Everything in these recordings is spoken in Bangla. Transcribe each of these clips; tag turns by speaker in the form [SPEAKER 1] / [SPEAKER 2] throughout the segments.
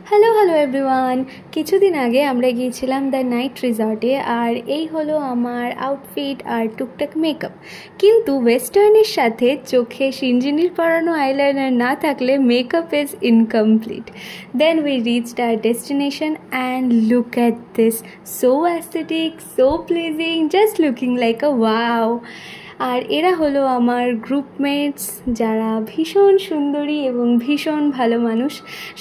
[SPEAKER 1] Hello everyone. কিছুদিন আগে আমরা গিয়েছিলাম দ্য নাইট রিসর্টে, আর এই হলো আমার আউটফিট আর টুকটাক মেকআপ। কিন্তু ওয়েস্টার্নের সাথে চোখে সিনজিনির পরানো আইলাইনার না থাকলে makeup is incomplete. Then we reached our destination and look at this, so aesthetic, so pleasing, just looking like a wow. আর এরা হলো আমার গ্রুপমেটস, যারা ভীষণ সুন্দরী এবং ভীষণ ভালো মানুষ।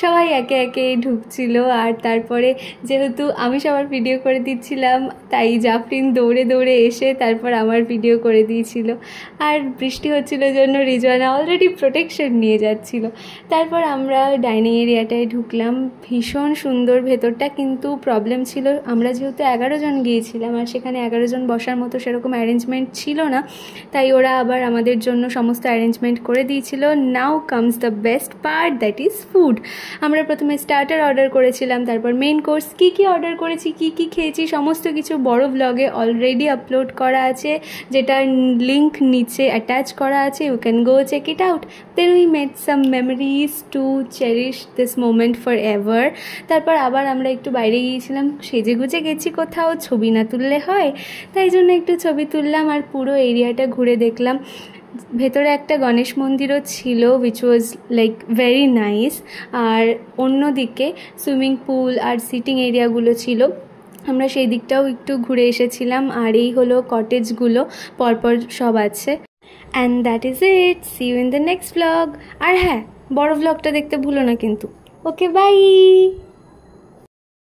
[SPEAKER 1] সবাই একে একে ঢুকছিল, আর তারপরে যেহেতু আমি সবার ভিডিও করে দিচ্ছিলাম, তাই জাফরিন দৌড়ে দৌড়ে এসে তারপর আমার ভিডিও করে দিয়েছিল। আর বৃষ্টি হচ্ছিল জন্য রিজওয়ানা অলরেডি প্রোটেকশন নিয়ে যাচ্ছিল। তারপর আমরা ডাইনিং এরিয়াটায় ঢুকলাম, ভীষণ সুন্দর ভেতরটা। কিন্তু প্রবলেম ছিল, আমরা যেহেতু 11 জন গিয়েছিলাম আর সেখানে 11 জন বসার মতো সেরকম অ্যারেঞ্জমেন্ট ছিল না, তাই ওরা আবার আমাদের জন্য সমস্ত অ্যারেঞ্জমেন্ট করে দিয়েছিল। নাও comes the best part, that is food. আমরা প্রথমে স্টার্টার অর্ডার করেছিলাম, তারপর মেন কোর্স। কী কী অর্ডার করেছি, কী কী খেয়েছি, সমস্ত কিছু বড় ব্লগে অলরেডি আপলোড করা আছে, যেটার লিঙ্ক নিচে অ্যাটাচ করা আছে। You can go check it out. Then we made some memories to cherish this moment forever. তারপর আবার আমরা একটু বাইরে গিয়েছিলাম, সেজে গুজে গেছি, কোথাও ছবি না তুললে হয়, তাই জন্য একটু ছবি তুললাম আর পুরো এরিয়াটা ঘুরে দেখলাম। ভেতরে একটা গণেশ মন্দিরও ছিল, which was like very nice. আর অন্যদিকে সুইমিং পুল আর সিটিং এরিয়াগুলো ছিল, আমরা সেই দিকটাও একটু ঘুরে এসেছিলাম। আর এই হলো কটেজগুলো, পরপর সব আছে। And that is it, see you in the next blog. আর হ্যাঁ, বড় ব্লগটা দেখতে ভুলো না কিন্তু। Okay, by.